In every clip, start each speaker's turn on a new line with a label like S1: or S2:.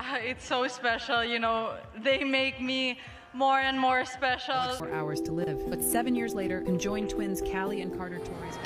S1: It's so special, they make me more and more special.
S2: 4 hours to live. But 7 years later, conjoined twins Callie and Carter Torres.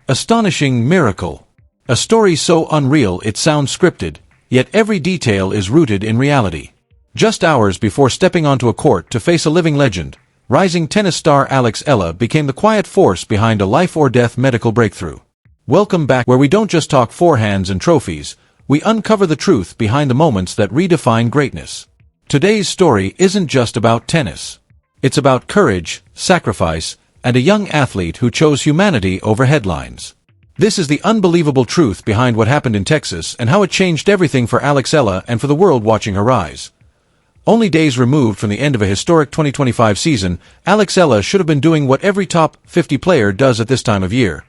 S3: Astonishing miracle. A story so unreal it sounds scripted, yet every detail is rooted in reality. Just hours before stepping onto a court to face a living legend, rising tennis star Alex Eala became the quiet force behind a life-or-death medical breakthrough. Welcome back, where we don't just talk forehands and trophies, we uncover the truth behind the moments that redefine greatness. Today's story isn't just about tennis. It's about courage, sacrifice, and a young athlete who chose humanity over headlines. This is the unbelievable truth behind what happened in Texas and how it changed everything for Alex Eala and for the world watching her rise. Only days removed from the end of a historic 2025 season, Alex Eala should have been doing what every top 50 player does at this time of year.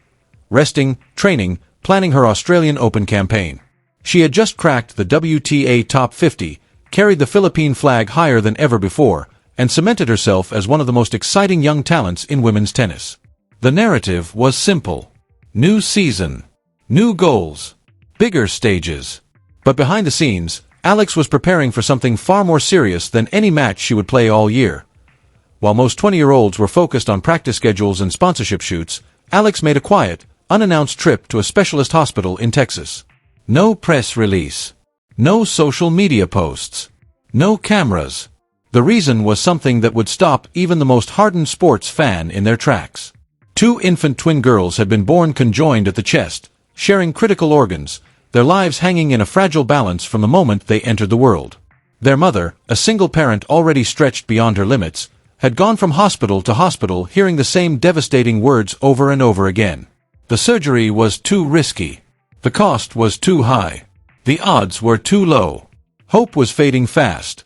S3: Resting, training, planning her Australian Open campaign. She had just cracked the WTA Top 50, carried the Philippine flag higher than ever before, and cemented herself as one of the most exciting young talents in women's tennis. The narrative was simple. New season. New goals. Bigger stages. But behind the scenes, Alex was preparing for something far more serious than any match she would play all year. While most 20-year-olds were focused on practice schedules and sponsorship shoots, Alex made a quiet, unannounced trip to a specialist hospital in Texas. No press release. No social media posts. No cameras. The reason was something that would stop even the most hardened sports fan in their tracks. 2 infant twin girls had been born conjoined at the chest, sharing critical organs, their lives hanging in a fragile balance from the moment they entered the world. Their mother, a single parent already stretched beyond her limits, had gone from hospital to hospital hearing the same devastating words over and over again. The surgery was too risky. The cost was too high. The odds were too low. Hope was fading fast.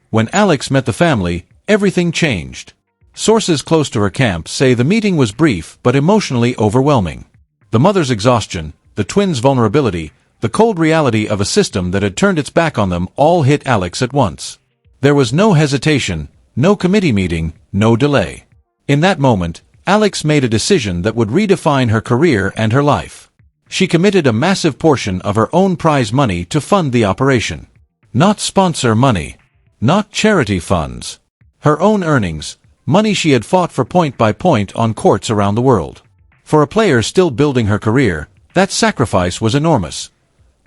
S3: When Alex met the family, everything changed. Sources close to her camp say the meeting was brief but emotionally overwhelming. The mother's exhaustion, the twins' vulnerability, the cold reality of a system that had turned its back on them all hit Alex at once. There was no hesitation, no committee meeting, no delay. In that moment, Alex made a decision that would redefine her career and her life. She committed a massive portion of her own prize money to fund the operation. Not sponsor money. Not charity funds. Her own earnings, money she had fought for point by point on courts around the world. For a player still building her career, that sacrifice was enormous.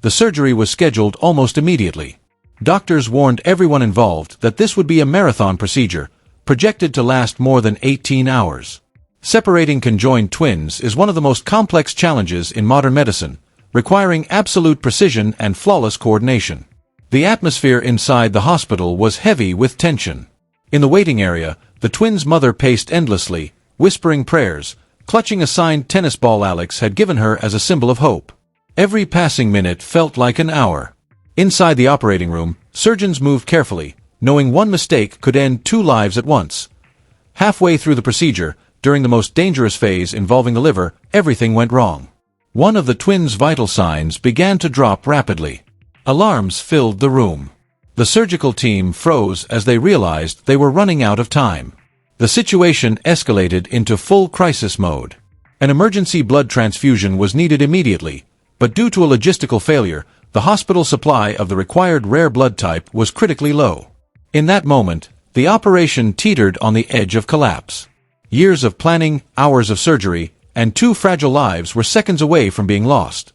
S3: The surgery was scheduled almost immediately. Doctors warned everyone involved that this would be a marathon procedure, projected to last more than 18 hours. Separating conjoined twins is one of the most complex challenges in modern medicine, requiring absolute precision and flawless coordination. The atmosphere inside the hospital was heavy with tension. In the waiting area, the twins' mother paced endlessly, whispering prayers, clutching a signed tennis ball Alex had given her as a symbol of hope. Every passing minute felt like an hour. Inside the operating room, surgeons moved carefully, knowing one mistake could end 2 lives at once. Halfway through the procedure, during the most dangerous phase involving the liver, everything went wrong. One of the twins' vital signs began to drop rapidly. Alarms filled the room. The surgical team froze as they realized they were running out of time. The situation escalated into full crisis mode. An emergency blood transfusion was needed immediately, but due to a logistical failure, the hospital supply of the required rare blood type was critically low. In that moment, the operation teetered on the edge of collapse. Years of planning, hours of surgery, and 2 fragile lives were seconds away from being lost.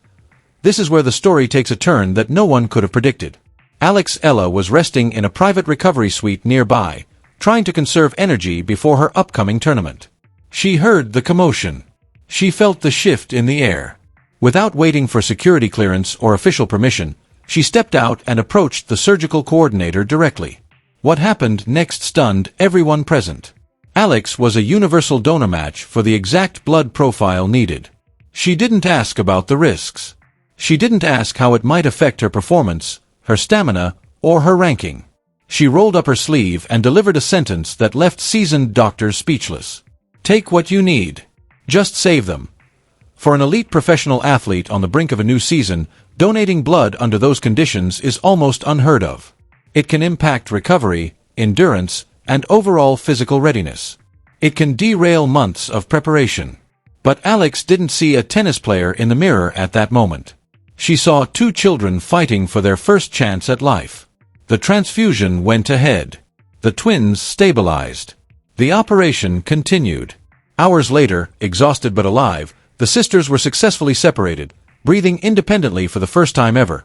S3: This is where the story takes a turn that no one could have predicted. Alex Eala was resting in a private recovery suite nearby, trying to conserve energy before her upcoming tournament. She heard the commotion. She felt the shift in the air. Without waiting for security clearance or official permission, she stepped out and approached the surgical coordinator directly. What happened next stunned everyone present. Alex was a universal donor match for the exact blood profile needed. She didn't ask about the risks. She didn't ask how it might affect her performance, her stamina, or her ranking. She rolled up her sleeve and delivered a sentence that left seasoned doctors speechless. Take what you need. Just save them. For an elite professional athlete on the brink of a new season, donating blood under those conditions is almost unheard of. It can impact recovery, endurance, and overall physical readiness. It can derail months of preparation. But Alex didn't see a tennis player in the mirror at that moment. She saw two children fighting for their first chance at life. The transfusion went ahead. The twins stabilized. The operation continued. Hours later, exhausted but alive, the sisters were successfully separated, breathing independently for the first time ever.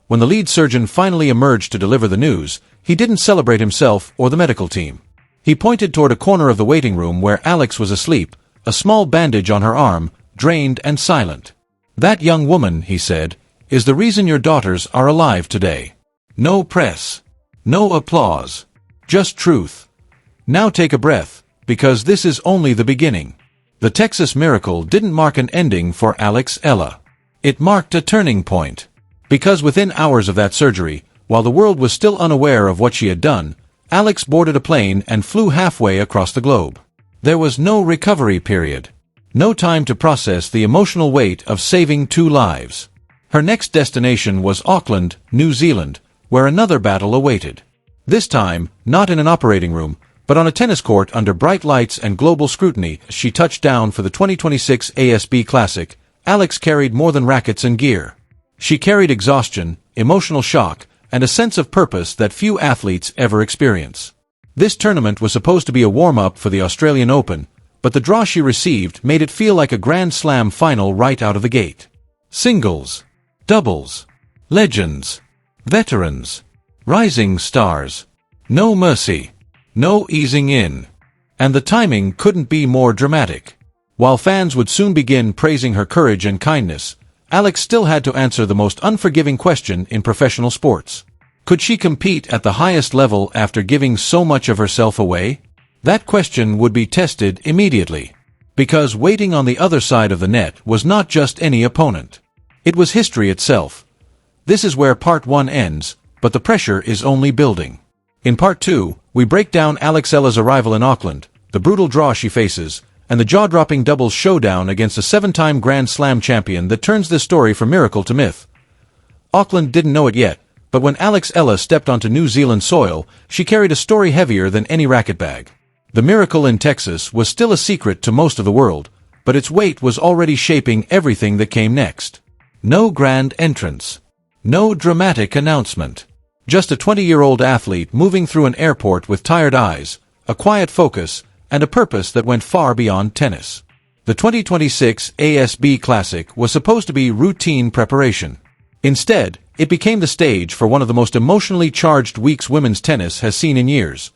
S3: When the lead surgeon finally emerged to deliver the news, he didn't celebrate himself or the medical team. He pointed toward a corner of the waiting room where Alex was asleep, a small bandage on her arm, drained and silent. "That young woman," he said, "is the reason your daughters are alive today. No press. No applause. Just truth. Now take a breath, because this is only the beginning." The Texas miracle didn't mark an ending for Alex Eala. It marked a turning point. Because within hours of that surgery, while the world was still unaware of what she had done, Alex boarded a plane and flew halfway across the globe. There was no recovery period. No time to process the emotional weight of saving two lives. Her next destination was Auckland, New Zealand, where another battle awaited. This time, not in an operating room, but on a tennis court under bright lights and global scrutiny. As she touched down for the 2026 ASB Classic, Alex carried more than rackets and gear. She carried exhaustion, emotional shock, and a sense of purpose that few athletes ever experience. This tournament was supposed to be a warm-up for the Australian Open, but the draw she received made it feel like a Grand Slam final right out of the gate. Singles, doubles, legends, veterans, rising stars. No mercy. No easing in. And the timing couldn't be more dramatic. While fans would soon begin praising her courage and kindness, Alex still had to answer the most unforgiving question in professional sports. Could she compete at the highest level after giving so much of herself away? That question would be tested immediately. Because waiting on the other side of the net was not just any opponent. It was history itself. This is where part 1 ends, but the pressure is only building. In part 2, we break down Alex Eala's arrival in Auckland, the brutal draw she faces, and the jaw-dropping doubles showdown against a 7-time Grand Slam champion that turns this story from miracle to myth. Auckland didn't know it yet, but when Alex Eala stepped onto New Zealand soil, she carried a story heavier than any racket bag. The miracle in Texas was still a secret to most of the world, but its weight was already shaping everything that came next. No grand entrance. No dramatic announcement. Just a 20-year-old athlete moving through an airport with tired eyes, a quiet focus, and a purpose that went far beyond tennis. The 2026 ASB Classic was supposed to be routine preparation. Instead, it became the stage for one of the most emotionally charged weeks women's tennis has seen in years.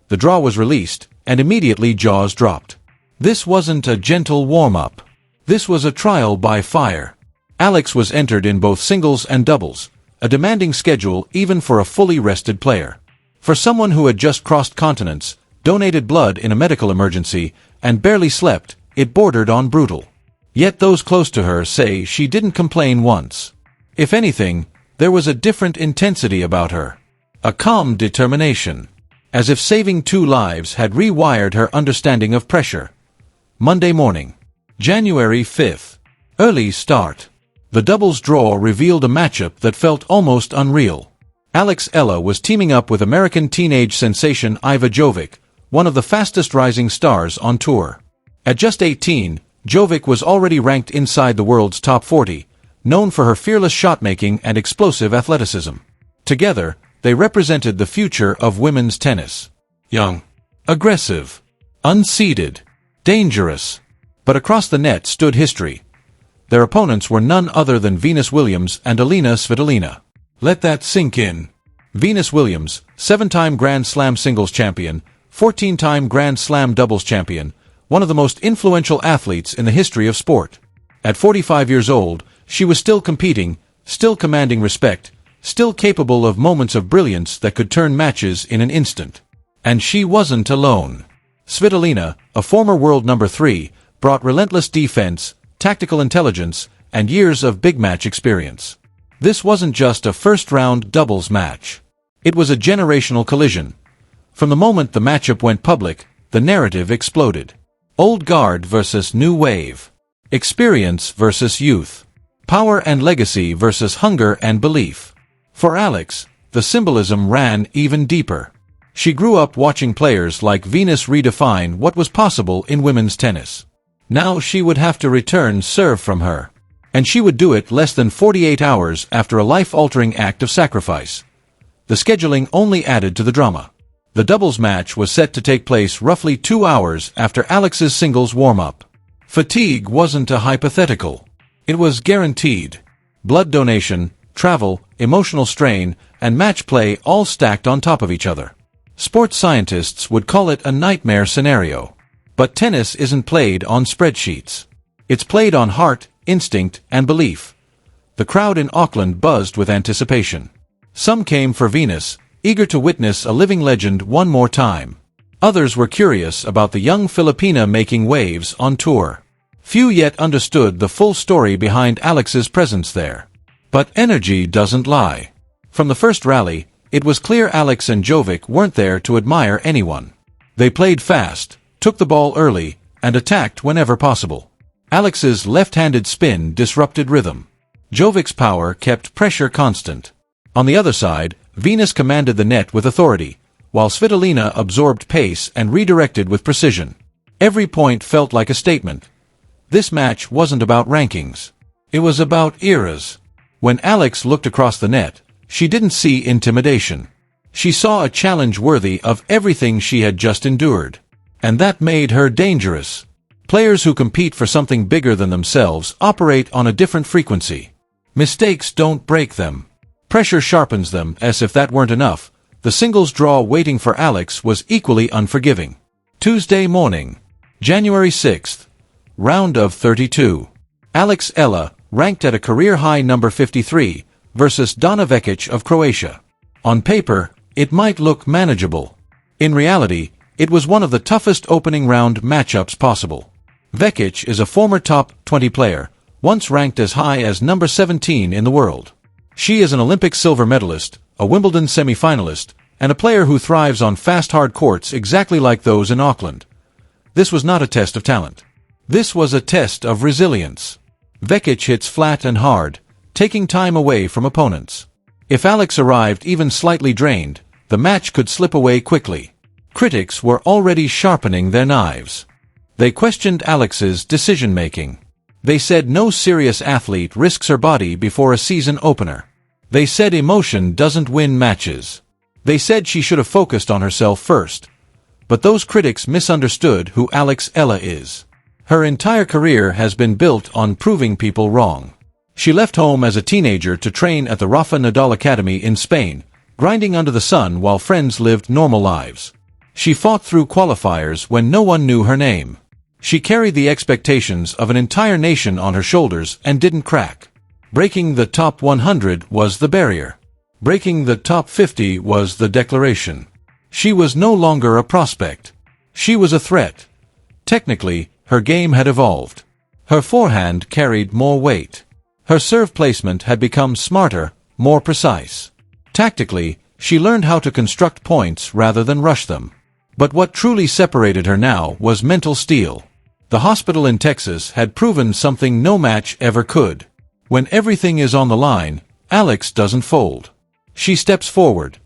S3: The draw was released, and immediately jaws dropped. This wasn't a gentle warm-up. This was a trial by fire. Alex was entered in both singles and doubles, a demanding schedule even for a fully rested player. For someone who had just crossed continents, donated blood in a medical emergency, and barely slept, it bordered on brutal. Yet those close to her say she didn't complain once. If anything, there was a different intensity about her. A calm determination. As if saving two lives had rewired her understanding of pressure. Monday morning. January 5th. Early start. The doubles draw revealed a matchup that felt almost unreal. Alex Eala was teaming up with American teenage sensation Iva Jovic, one of the fastest rising stars on tour. At just 18, Jovic was already ranked inside the world's top 40, known for her fearless shot-making and explosive athleticism. Together, they represented the future of women's tennis. Young, aggressive, unseeded, dangerous. But across the net stood history. Their opponents were none other than Venus Williams and Alina Svitolina. Let that sink in. Venus Williams, 7-time Grand Slam singles champion, 14-time Grand Slam doubles champion, one of the most influential athletes in the history of sport. At 45 years old, she was still competing, still commanding respect, still capable of moments of brilliance that could turn matches in an instant. And she wasn't alone. Svitolina, a former world number 3, brought relentless defense, tactical intelligence, and years of big match experience. This wasn't just a first-round doubles match. It was a generational collision. From the moment the matchup went public, the narrative exploded. Old guard versus new wave. Experience versus youth. Power and legacy versus hunger and belief. For Alex, the symbolism ran even deeper. She grew up watching players like Venus redefine what was possible in women's tennis. Now she would have to return serve from her. And she would do it less than 48 hours after a life-altering act of sacrifice. The scheduling only added to the drama. The doubles match was set to take place roughly 2 hours after Alex's singles warm-up. Fatigue wasn't a hypothetical. It was guaranteed. Blood donation, travel, emotional strain, and match play all stacked on top of each other. Sports scientists would call it a nightmare scenario. But tennis isn't played on spreadsheets. It's played on heart, instinct, and belief. The crowd in Auckland buzzed with anticipation. Some came for Venus, eager to witness a living legend one more time. Others were curious about the young Filipina making waves on tour. Few yet understood the full story behind Alex's presence there. But energy doesn't lie. From the first rally, it was clear Alex and Jovic weren't there to admire anyone. They played fast, took the ball early, and attacked whenever possible. Alex's left-handed spin disrupted rhythm. Jovic's power kept pressure constant. On the other side, Venus commanded the net with authority, while Svitolina absorbed pace and redirected with precision. Every point felt like a statement. This match wasn't about rankings. It was about eras. When Alex looked across the net, she didn't see intimidation. She saw a challenge worthy of everything she had just endured. And that made her dangerous. Players who compete for something bigger than themselves operate on a different frequency. Mistakes don't break them. Pressure sharpens them. As if that weren't enough, the singles draw waiting for Alex was equally unforgiving. Tuesday morning, January 6th, round of 32. Alex Eala, ranked at a career-high number 53, versus Dana Vekic of Croatia. On paper, it might look manageable. In reality, it was one of the toughest opening round matchups possible. Vekic is a former top 20 player, once ranked as high as number 17 in the world. She is an Olympic silver medalist, a Wimbledon semi-finalist, and a player who thrives on fast hard courts exactly like those in Auckland. This was not a test of talent. This was a test of resilience. Vekic hits flat and hard, taking time away from opponents. If Alex arrived even slightly drained, the match could slip away quickly. Critics were already sharpening their knives. They questioned Alex's decision-making. They said no serious athlete risks her body before a season opener. They said emotion doesn't win matches. They said she should have focused on herself first. But those critics misunderstood who Alex Eala is. Her entire career has been built on proving people wrong. She left home as a teenager to train at the Rafa Nadal Academy in Spain, grinding under the sun while friends lived normal lives. She fought through qualifiers when no one knew her name. She carried the expectations of an entire nation on her shoulders and didn't crack. Breaking the top 100 was the barrier. Breaking the top 50 was the declaration. She was no longer a prospect. She was a threat. Technically, her game had evolved. Her forehand carried more weight. Her serve placement had become smarter, more precise. Tactically, she learned how to construct points rather than rush them. But what truly separated her now was mental steel. The hospital in Texas had proven something no match ever could. When everything is on the line, Alex doesn't fold. She steps forward.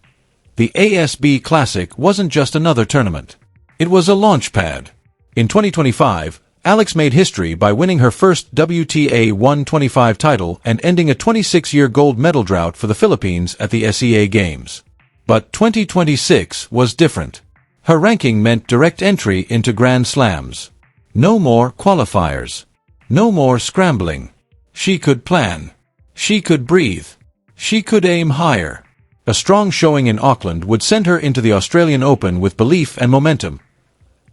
S3: The ASB Classic wasn't just another tournament. It was a launchpad. In 2025, Alex made history by winning her first WTA 125 title and ending a 26-year gold medal drought for the Philippines at the SEA Games. But 2026 was different. Her ranking meant direct entry into Grand Slams. No more qualifiers. No more scrambling. She could plan. She could breathe. She could aim higher. A strong showing in Auckland would send her into the Australian Open with belief and momentum.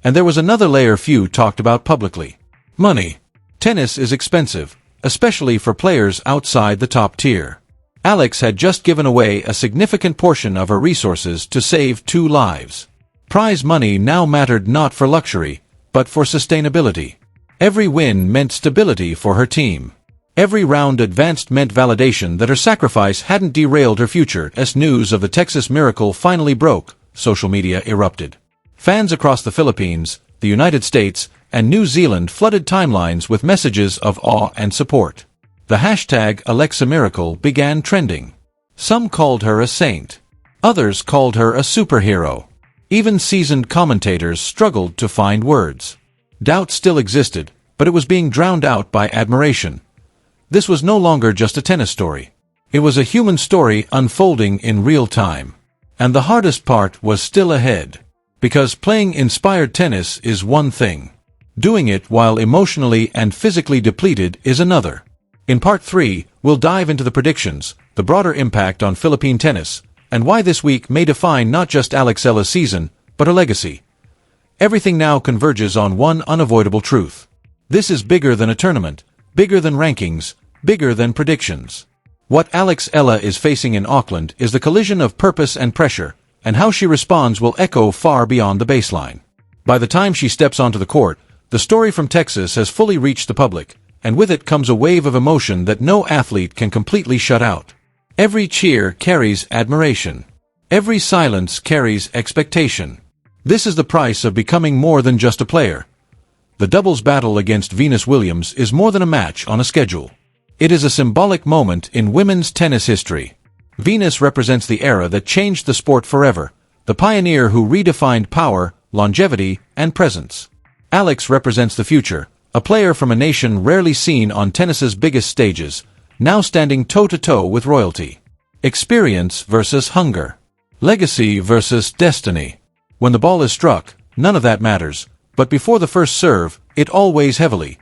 S3: And there was another layer few talked about publicly. Money. Tennis is expensive, especially for players outside the top tier. Alex had just given away a significant portion of her resources to save 2 lives. Prize money now mattered not for luxury, but for sustainability. Every win meant stability for her team. Every round advanced meant validation that her sacrifice hadn't derailed her future. As news of the Texas miracle finally broke, social media erupted. Fans across the Philippines, the United States, and New Zealand flooded timelines with messages of awe and support. The hashtag #AlexaMiracle began trending. Some called her a saint. Others called her a superhero. Even seasoned commentators struggled to find words. Doubt still existed, but it was being drowned out by admiration. This was no longer just a tennis story. It was a human story unfolding in real time. And the hardest part was still ahead. Because playing inspired tennis is one thing. Doing it while emotionally and physically depleted is another. In Part 3, we'll dive into the predictions, the broader impact on Philippine tennis, and why this week may define not just Alex Eala's season, but a legacy. Everything now converges on one unavoidable truth. This is bigger than a tournament, bigger than rankings, bigger than predictions. What Alex Eala is facing in Auckland is the collision of purpose and pressure, and how she responds will echo far beyond the baseline. By the time she steps onto the court, the story from Texas has fully reached the public, and with it comes a wave of emotion that no athlete can completely shut out. Every cheer carries admiration. Every silence carries expectation. This is the price of becoming more than just a player. The doubles battle against Venus Williams is more than a match on a schedule. It is a symbolic moment in women's tennis history. Venus represents the era that changed the sport forever, the pioneer who redefined power, longevity, and presence. Alex represents the future, a player from a nation rarely seen on tennis's biggest stages, now standing toe-to-toe with royalty. Experience versus hunger. Legacy versus destiny. When the ball is struck, none of that matters, but before the first serve, it all weighs heavily.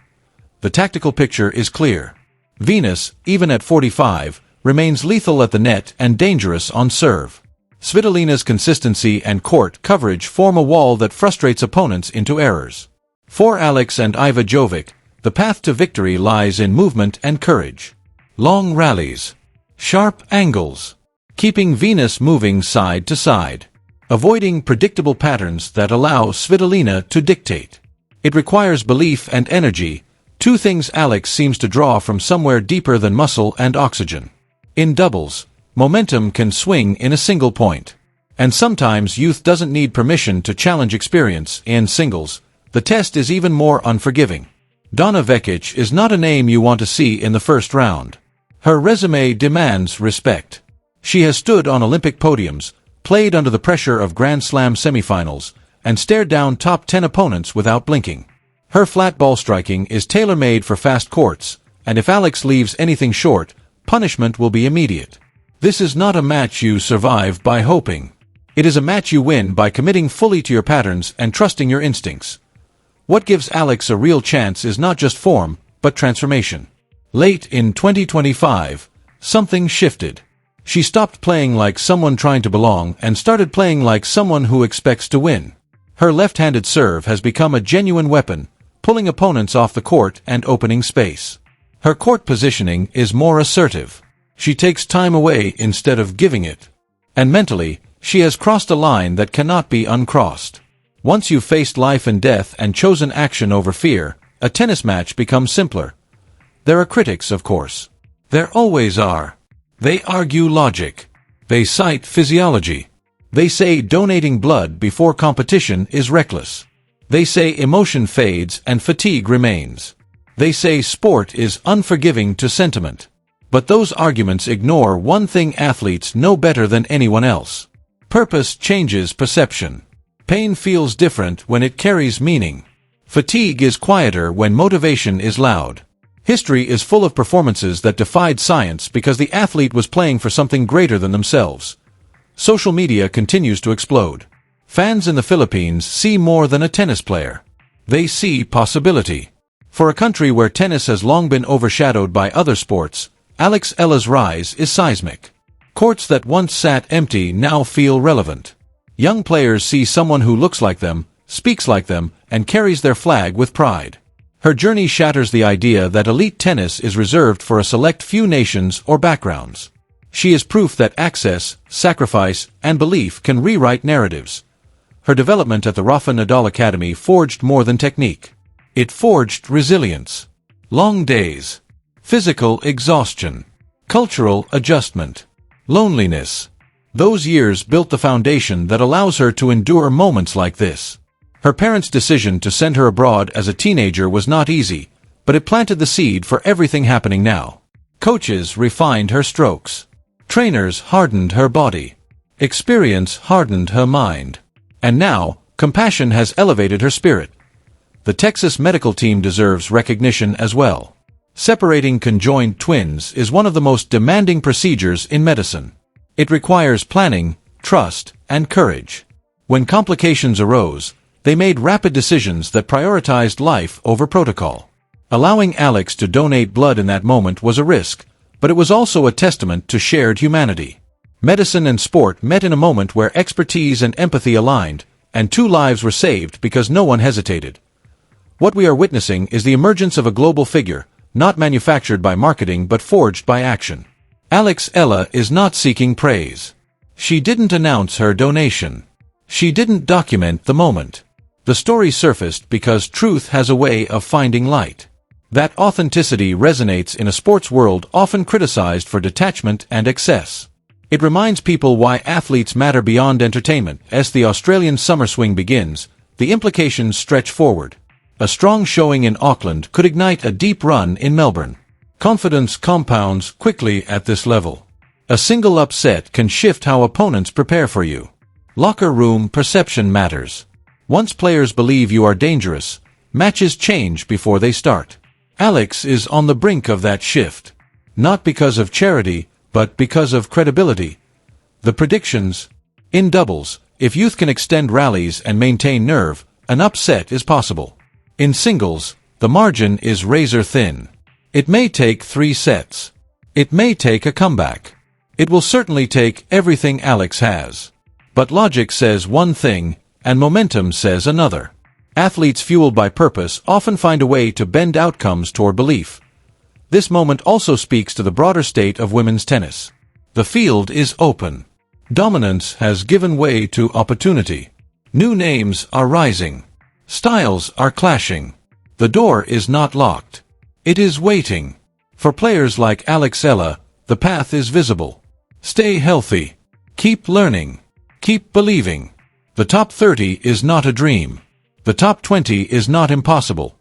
S3: The tactical picture is clear. Venus, even at 45, remains lethal at the net and dangerous on serve. Svitolina's consistency and court coverage form a wall that frustrates opponents into errors. For Alex and Iva Jovic, the path to victory lies in movement and courage. Long rallies. Sharp angles. Keeping Venus moving side to side. Avoiding predictable patterns that allow Svitolina to dictate. It requires belief and energy, two things Alex seems to draw from somewhere deeper than muscle and oxygen. In doubles, momentum can swing in a single point. And sometimes youth doesn't need permission to challenge experience. In singles, the test is even more unforgiving. Donna Vekic is not a name you want to see in the first round. Her resume demands respect. She has stood on Olympic podiums, played under the pressure of Grand Slam semifinals, and stared down top 10 opponents without blinking. Her flat ball striking is tailor-made for fast courts, and if Alex leaves anything short, punishment will be immediate. This is not a match you survive by hoping. It is a match you win by committing fully to your patterns and trusting your instincts. What gives Alex a real chance is not just form, but transformation. Late in 2025, something shifted. She stopped playing like someone trying to belong and started playing like someone who expects to win. Her left-handed serve has become a genuine weapon, pulling opponents off the court and opening space. Her court positioning is more assertive. She takes time away instead of giving it. And mentally, she has crossed a line that cannot be uncrossed. Once you've faced life and death and chosen action over fear, a tennis match becomes simpler. There are critics, of course. There always are. They argue logic. They cite physiology. They say donating blood before competition is reckless. They say emotion fades and fatigue remains. They say sport is unforgiving to sentiment. But those arguments ignore one thing athletes know better than anyone else. Purpose changes perception. Pain feels different when it carries meaning. Fatigue is quieter when motivation is loud. History is full of performances that defied science because the athlete was playing for something greater than themselves. Social media continues to explode. Fans in the Philippines see more than a tennis player. They see possibility. For a country where tennis has long been overshadowed by other sports, Alex Eala's rise is seismic. Courts that once sat empty now feel relevant. Young players see someone who looks like them, speaks like them, and carries their flag with pride. Her journey shatters the idea that elite tennis is reserved for a select few nations or backgrounds. She is proof that access, sacrifice, and belief can rewrite narratives. Her development at the Rafa Nadal Academy forged more than technique. It forged resilience. Long days. Physical exhaustion. Cultural adjustment. Loneliness. Those years built the foundation that allows her to endure moments like this. Her parents' decision to send her abroad as a teenager was not easy, but it planted the seed for everything happening now. Coaches refined her strokes. Trainers hardened her body. Experience hardened her mind. And now, compassion has elevated her spirit. the Texas medical team deserves recognition as well. Separating conjoined twins is one of the most demanding procedures in medicine. It requires planning, trust, and courage. When complications arose, they made rapid decisions that prioritized life over protocol. Allowing Alex to donate blood in that moment was a risk, but it was also a testament to shared humanity. Medicine and sport met in a moment where expertise and empathy aligned, and 2 lives were saved because no one hesitated. What we are witnessing is the emergence of a global figure, not manufactured by marketing but forged by action. Alex Eala is not seeking praise. She didn't announce her donation. She didn't document the moment. The story surfaced because truth has a way of finding light. That authenticity resonates in a sports world often criticized for detachment and excess. It reminds people why athletes matter beyond entertainment. As the Australian summer swing begins, the implications stretch forward. A strong showing in Auckland could ignite a deep run in Melbourne. Confidence compounds quickly at this level. A single upset can shift how opponents prepare for you. Locker room perception matters. Once players believe you are dangerous, matches change before they start. Alex is on the brink of that shift. Not because of charity, but because of credibility. The predictions. In doubles, if youth can extend rallies and maintain nerve, an upset is possible. In singles, the margin is razor thin. It may take 3 sets. It may take a comeback. It will certainly take everything Alex has. But logic says one thing, and momentum says another. Athletes fueled by purpose often find a way to bend outcomes toward belief. This moment also speaks to the broader state of women's tennis. The field is open. Dominance has given way to opportunity. New names are rising. Styles are clashing. The door is not locked. It is waiting. For players like Alex Eala, the path is visible. Stay healthy. Keep learning. Keep believing. The top 30 is not a dream. The top 20 is not impossible.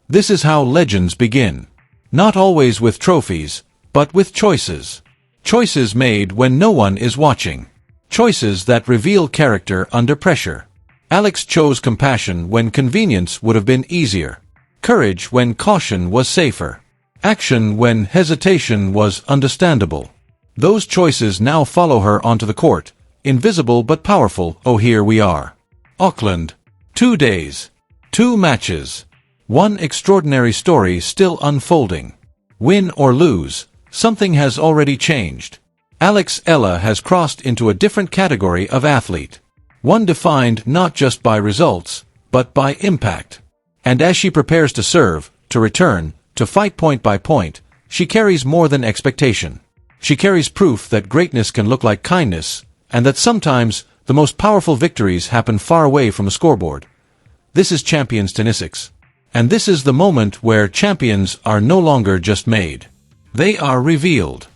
S3: This is how legends begin. Not always with trophies, but with choices. Choices made when no one is watching. Choices that reveal character under pressure. Alex chose compassion when convenience would have been easier. Courage when caution was safer. Action when hesitation was understandable. Those choices now follow her onto the court, invisible but powerful. Oh, here we are. Auckland. 2 days. 2 matches. One extraordinary story still unfolding. Win or lose, something has already changed. Alex Eala has crossed into a different category of athlete. One defined not just by results, but by impact. And as she prepares to serve, to return, to fight point by point, she carries more than expectation. She carries proof that greatness can look like kindness, and that sometimes the most powerful victories happen far away from a scoreboard. This is Champions Tennisics. And this is the moment where champions are no longer just made. They are revealed.